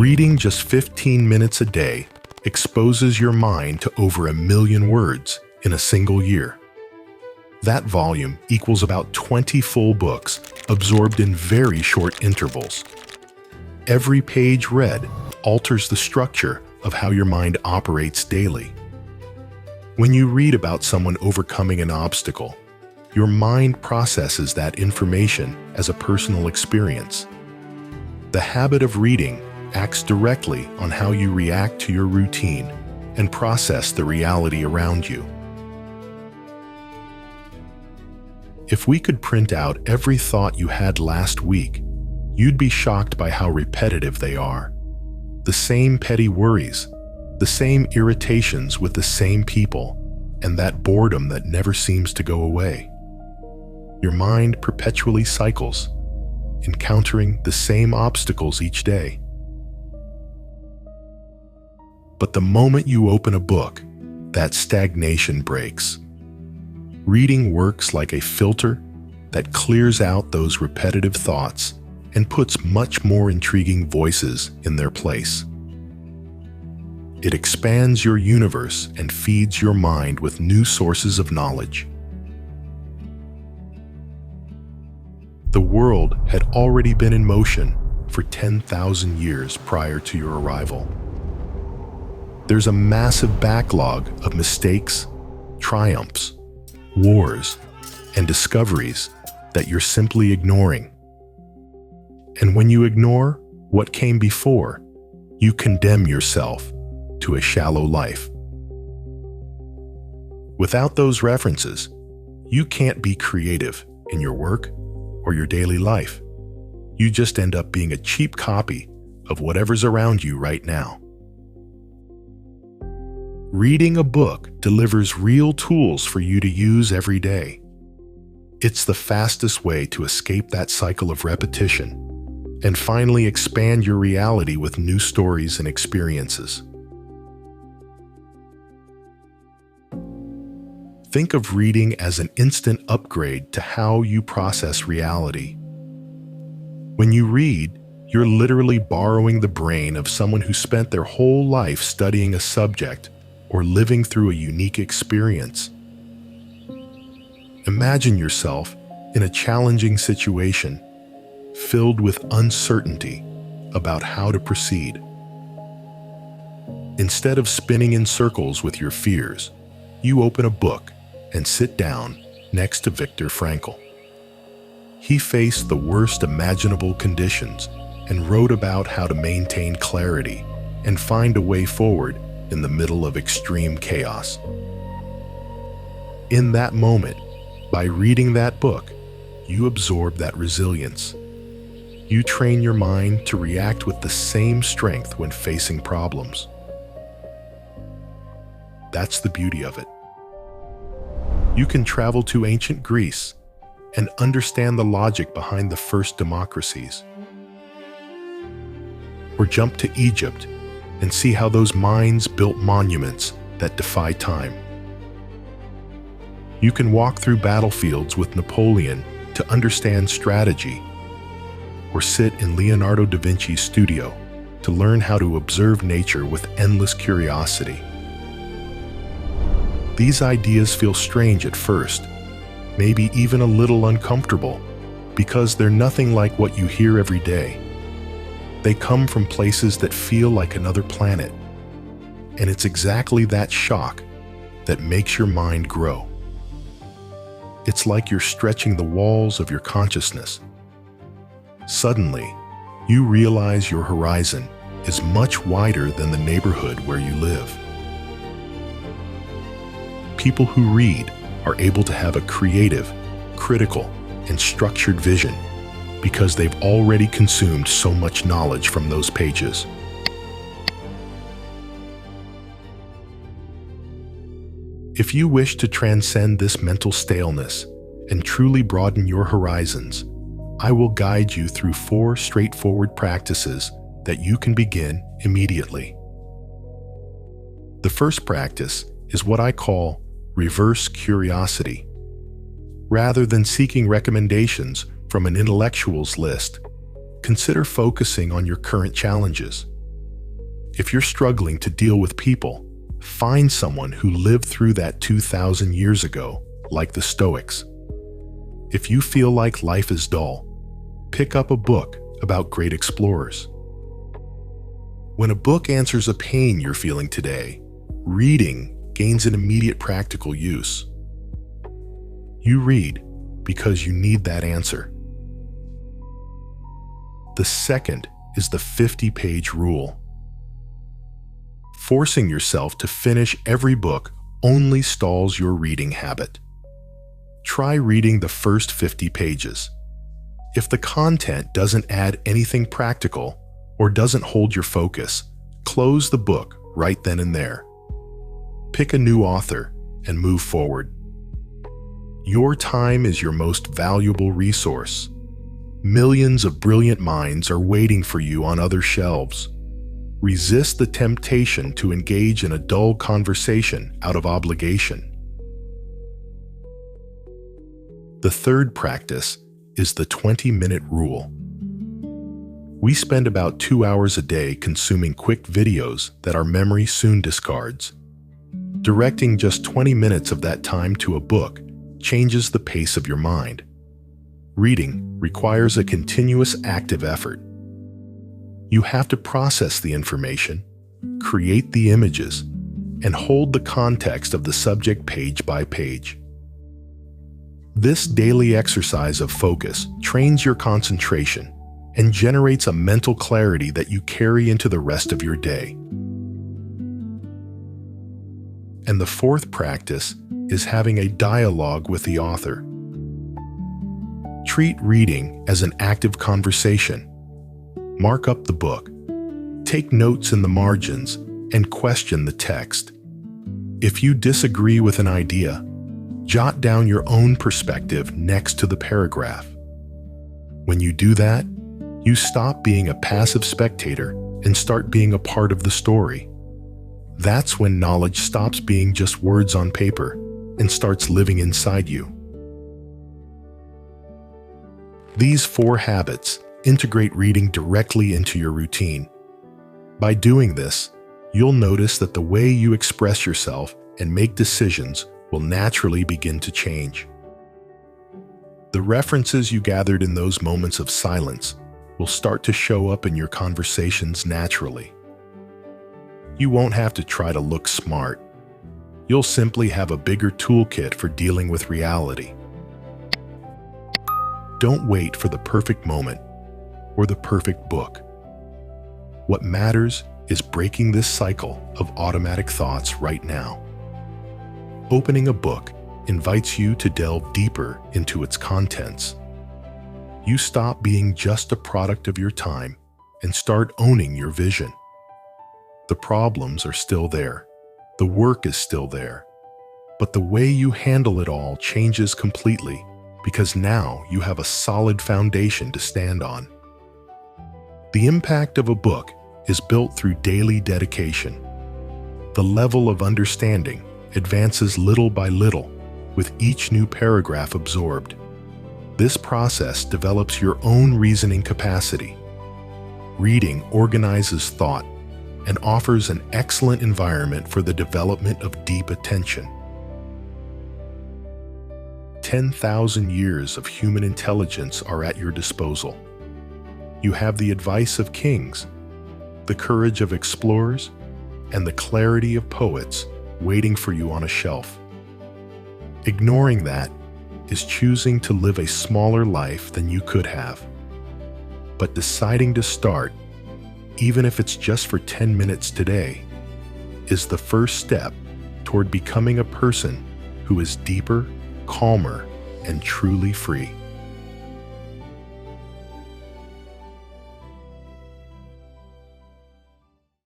Reading just 15 minutes a day exposes your mind to over 1 million words in a single year. That volume equals about 20 full books absorbed in very short intervals. Every page read alters the structure of how your mind operates daily. When you read about someone overcoming an obstacle, your mind processes that information as a personal experience. The habit of reading acts directly on how you react to your routine and process the reality around you. If we could print out every thought you had last week, you'd be shocked by how repetitive they are. The same petty worries, the same irritations with the same people, and that boredom that never seems to go away. Your mind perpetually cycles, encountering the same obstacles each day. But the moment you open a book, that stagnation breaks. Reading works like a filter that clears out those repetitive thoughts and puts much more intriguing voices in their place. It expands your universe and feeds your mind with new sources of knowledge. The world had already been in motion for 10,000 years prior to your arrival. There's a massive backlog of mistakes, triumphs, wars, and discoveries that you're simply ignoring. And when you ignore what came before, you condemn yourself to a shallow life. Without those references, you can't be creative in your work or your daily life. You just end up being a cheap copy of whatever's around you right now. Reading a book delivers real tools for you to use every day. It's the fastest way to escape that cycle of repetition and finally expand your reality with new stories and experiences. Think of reading as an instant upgrade to how you process reality. When you read, you're literally borrowing the brain of someone who spent their whole life studying a subject or living through a unique experience. Imagine yourself in a challenging situation, filled with uncertainty about how to proceed. Instead of spinning in circles with your fears, you open a book and sit down next to Viktor Frankl. He faced the worst imaginable conditions and wrote about how to maintain clarity and find a way forward in the middle of extreme chaos. In that moment, by reading that book, you absorb that resilience. You train your mind to react with the same strength when facing problems. That's the beauty of it. You can travel to ancient Greece and understand the logic behind the first democracies. Or jump to Egypt and see how those minds built monuments that defy time. You can walk through battlefields with Napoleon to understand strategy, or sit in Leonardo da Vinci's studio to learn how to observe nature with endless curiosity. These ideas feel strange at first, maybe even a little uncomfortable, because they're nothing like what you hear every day. They come from places that feel like another planet, and it's exactly that shock that makes your mind grow. It's like you're stretching the walls of your consciousness. Suddenly, you realize your horizon is much wider than the neighborhood where you live. People who read are able to have a creative, critical, and structured vision because they've already consumed so much knowledge from those pages. If you wish to transcend this mental staleness and truly broaden your horizons, I will guide you through 4 straightforward practices that you can begin immediately. The first practice is what I call reverse curiosity. Rather than seeking recommendations from an intellectual's list, consider focusing on your current challenges. If you're struggling to deal with people, find someone who lived through that 2,000 years ago, like the Stoics. If you feel like life is dull, pick up a book about great explorers. When a book answers a pain you're feeling today, reading gains an immediate practical use. You read because you need that answer. The second is the 50-page rule. Forcing yourself to finish every book only stalls your reading habit. Try reading the first 50 pages. If the content doesn't add anything practical or doesn't hold your focus, close the book right then and there. Pick a new author and move forward. Your time is your most valuable resource. Millions of brilliant minds are waiting for you on other shelves. Resist the temptation to engage in a dull conversation out of obligation. The third practice is the 20-minute rule. We spend about 2 hours a day consuming quick videos that our memory soon discards. Directing just 20 minutes of that time to a book changes the pace of your mind. Reading requires a continuous active effort. You have to process the information, create the images, and hold the context of the subject page by page. This daily exercise of focus trains your concentration and generates a mental clarity that you carry into the rest of your day. And the fourth practice is having a dialogue with the author. Treat reading as an active conversation. Mark up the book, take notes in the margins, and question the text. If you disagree with an idea, jot down your own perspective next to the paragraph. When you do that, you stop being a passive spectator and start being a part of the story. That's when knowledge stops being just words on paper and starts living inside you. These 4 habits integrate reading directly into your routine. By doing this, you'll notice that the way you express yourself and make decisions will naturally begin to change. The references you gathered in those moments of silence will start to show up in your conversations naturally. You won't have to try to look smart. You'll simply have a bigger toolkit for dealing with reality. Don't wait for the perfect moment or the perfect book. What matters is breaking this cycle of automatic thoughts right now. Opening a book invites you to delve deeper into its contents. You stop being just a product of your time and start owning your vision. The problems are still there. The work is still there. But the way you handle it all changes completely because now you have a solid foundation to stand on. The impact of a book is built through daily dedication. The level of understanding advances little by little with each new paragraph absorbed. This process develops your own reasoning capacity. Reading organizes thought and offers an excellent environment for the development of deep attention. 10,000 years of human intelligence are at your disposal. You have the advice of kings, the courage of explorers, and the clarity of poets waiting for you on a shelf. Ignoring that is choosing to live a smaller life than you could have. But deciding to start, even if it's just for 10 minutes today, is the first step toward becoming a person who is deeper, calmer, and truly free.